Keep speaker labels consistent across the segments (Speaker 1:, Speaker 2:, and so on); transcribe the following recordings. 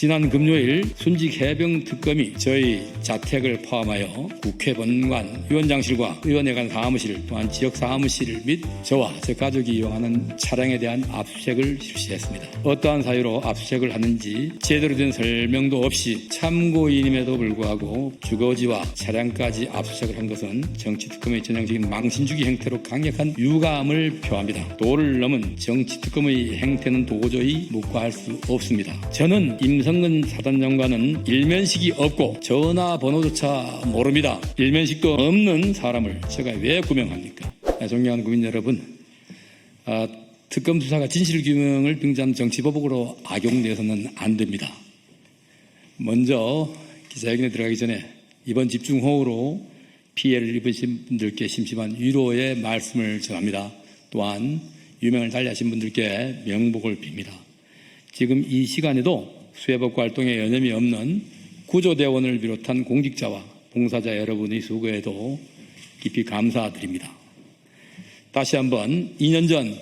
Speaker 1: 지난 금요일 순직 해병 특검이 저희 자택을 포함하여 국회 본관, 위원장실과 의원회관 사무실 또한 지역 사무실 및 저와 제 가족이 이용하는 차량에 대한 압수수색을 실시했습니다. 어떠한 사유로 압수수색을 하는지 제대로 된 설명도 없이 참고인임에도 불구하고 주거지와 차량까지 압수수색을 한 것은 정치특검의 전형적인 망신주기 행태로 강력한 유감을 표합니다. 도를 넘은 정치특검의 행태는 도저히 묵과할 수 없습니다. 저는 임성근 사단장과는 일면식이 없고 전화번호조차 모릅니다. 일면식도 없는 사람을 제가 왜 구명합니까? 존경하는 국민 여러분, 특검 수사가 진실규명을 빙자한 정치보복으로 악용돼서는 안 됩니다. 먼저 기자회견에 들어가기 전에 이번 집중호우로 피해를 입으신 분들께 심심한 위로의 말씀을 전합니다. 또한 유명을 달리하신 분들께 명복을 빕니다. 지금 이 시간에도 수해복구 활동에 여념이 없는 구조대원을 비롯한 공직자와 봉사자 여러분의 수고에도 깊이 감사드립니다. 다시 한번 2년 전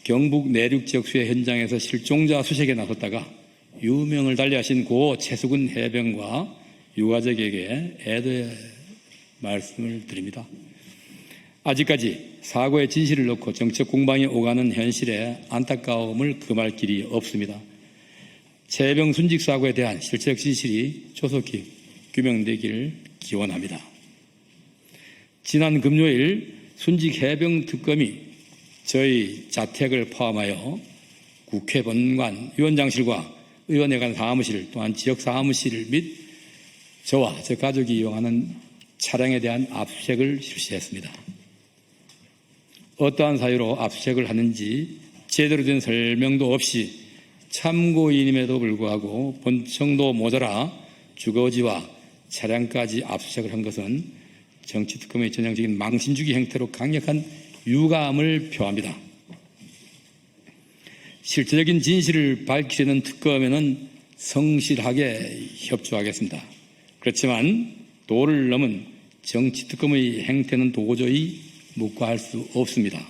Speaker 1: 경북 내륙 지역 수해 현장에서 실종자 수색에 나섰다가 유명을 달리하신 고 최수근 해병과 유가족에게 애도의 말씀을 드립니다. 아직까지 사고의 진실을 놓고 정책 공방이 오가는 현실에 안타까움을 금할 길이 없습니다. 최해병 순직 사고에 대한 실체적 진실이 조속히 규명되기를 기원합니다. 지난 금요일 순직 해병 특검이 저희 자택을 포함하여 국회 본관, 위원장실과 의원회관 사무실 또한 지역 사무실 및 저와 제 가족이 이용하는 차량에 대한 압수수색을 실시했습니다. 어떠한 사유로 압수수색을 하는지 제대로 된 설명도 없이 참고인임에도 불구하고 본청도 모자라 주거지와 차량까지 압수수색을 한 것은 정치특검의 전형적인 망신주기 행태로 강력한 유감을 표합니다. 실질적인 진실을 밝히려는 특검에는 성실하게 협조하겠습니다. 그렇지만 도를 넘은 정치특검의 행태는 도저히 묵과할 수 없습니다.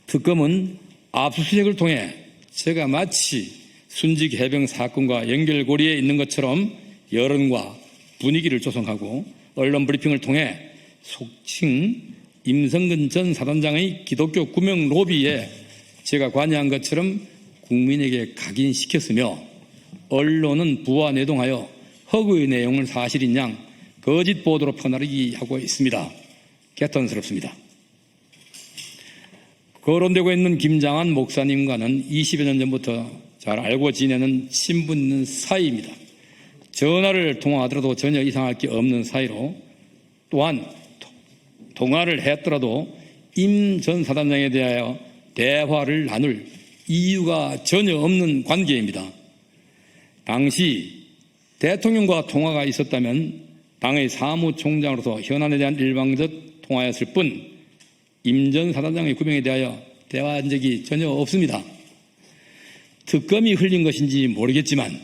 Speaker 1: 특검은 압수수색을 통해 제가 마치 순직 해병 사건과 연결고리에 있는 것처럼 여론과 분위기를 조성하고 언론 브리핑을 통해 속칭 임성근 전 사단장의 기독교 구명 로비에 제가 관여한 것처럼 국민에게 각인시켰으며 언론은 부와 내동하여 허구의 내용을 사실인 양 거짓 보도로 퍼나르기 하고 있습니다. 개탄스럽습니다. 거론되고 있는 김장한 목사님과는 20여 년 전부터 잘 알고 지내는 친분 있는 사이입니다. 전화를 통화하더라도 전혀 이상할 게 없는 사이로 또한 통화를 했더라도 임 전 사단장에 대하여 대화를 나눌 이유가 전혀 없는 관계입니다. 당시 대통령과 통화가 있었다면 당의 사무총장으로서 현안에 대한 일방적 통화였을 뿐 임 전 사단장의 구명에 대하여 대화한 적이 전혀 없습니다. 특검이 흘린 것인지 모르겠지만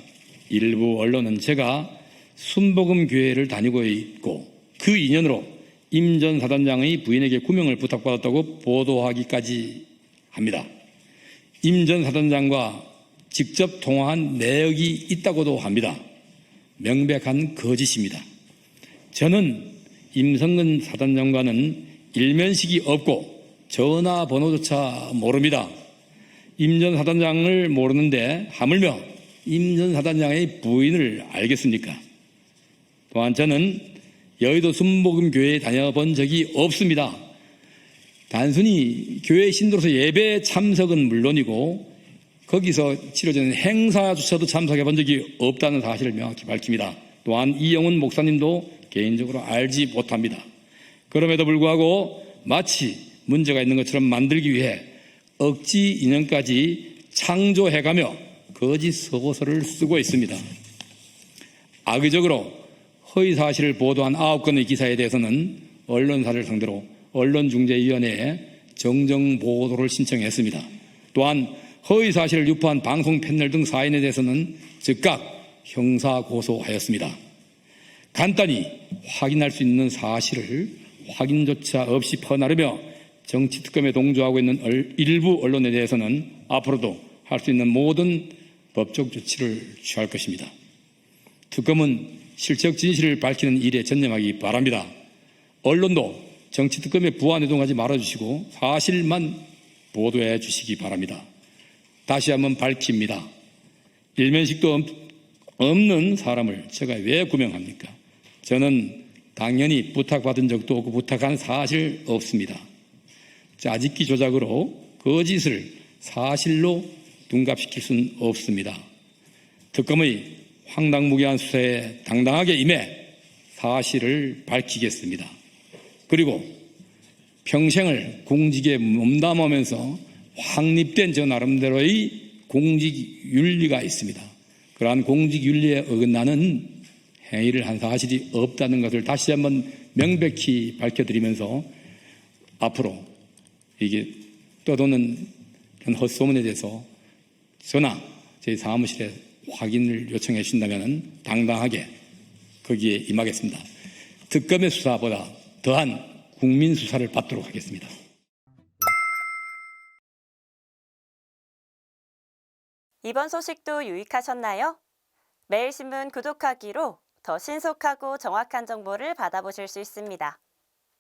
Speaker 1: 일부 언론은 제가 순복음교회를 다니고 있고 그 인연으로 임 전 사단장의 부인에게 구명을 부탁받았다고 보도하기까지 합니다. 임 전 사단장과 직접 통화한 내역이 있다고도 합니다. 명백한 거짓입니다. 저는 임성근 사단장과는 일면식이 없고 전화번호조차 모릅니다. 임 전 사단장을 모르는데 하물며 임 전 사단장의 부인을 알겠습니까? 또한 저는 여의도 순복음교회에 다녀본 적이 없습니다. 단순히 교회 신도로서 예배 참석은 물론이고 거기서 치러지는 행사조차도 참석해 본 적이 없다는 사실을 명확히 밝힙니다. 또한 이영훈 목사님도 개인적으로 알지 못합니다. 그럼에도 불구하고 마치 문제가 있는 것처럼 만들기 위해 억지 인연까지 창조해가며 거짓 서고서를 쓰고 있습니다. 악의적으로 허위사실을 보도한 9건의 기사에 대해서는 언론사를 상대로 언론중재위원회에 정정보도를 신청했습니다. 또한 허위사실을 유포한 방송 패널 등 사인에 대해서는 즉각 형사고소하였습니다. 간단히 확인할 수 있는 사실을 확인조차 없이 퍼나르며 정치특검에 동조하고 있는 일부 언론에 대해서는 앞으로도 할 수 있는 모든 법적 조치를 취할 것입니다. 특검은 실적 진실을 밝히는 일에 전념하기 바랍니다. 언론도 정치특검에 부안해동하지 말아주시고 사실만 보도해 주시기 바랍니다. 다시 한번 밝힙니다. 일면식도 없는 사람을 제가 왜 구명합니까? 저는 당연히 부탁받은 적도 없고 부탁한 사실 없습니다. 짜집기 조작으로 거짓을 사실로 둔갑시킬 수는 없습니다. 특검의 황당무계한 수사에 당당하게 임해 사실을 밝히겠습니다. 그리고 평생을 공직에 몸담으면서 확립된 저 나름대로의 공직윤리가 있습니다. 그러한 공직윤리에 어긋나는 행위를 한 사실이 없다는 것을 다시 한번 명백히 밝혀드리면서 앞으로 이게 떠도는 그런 헛소문에 대해서 저나 저희 사무실에 확인을 요청해 주신다면 당당하게 거기에 임하겠습니다. 특검의 수사보다 더한 국민 수사를 받도록 하겠습니다.
Speaker 2: 이번 소식도 유익하셨나요? 매일신문 구독하기로 더 신속하고 정확한 정보를 받아보실 수 있습니다.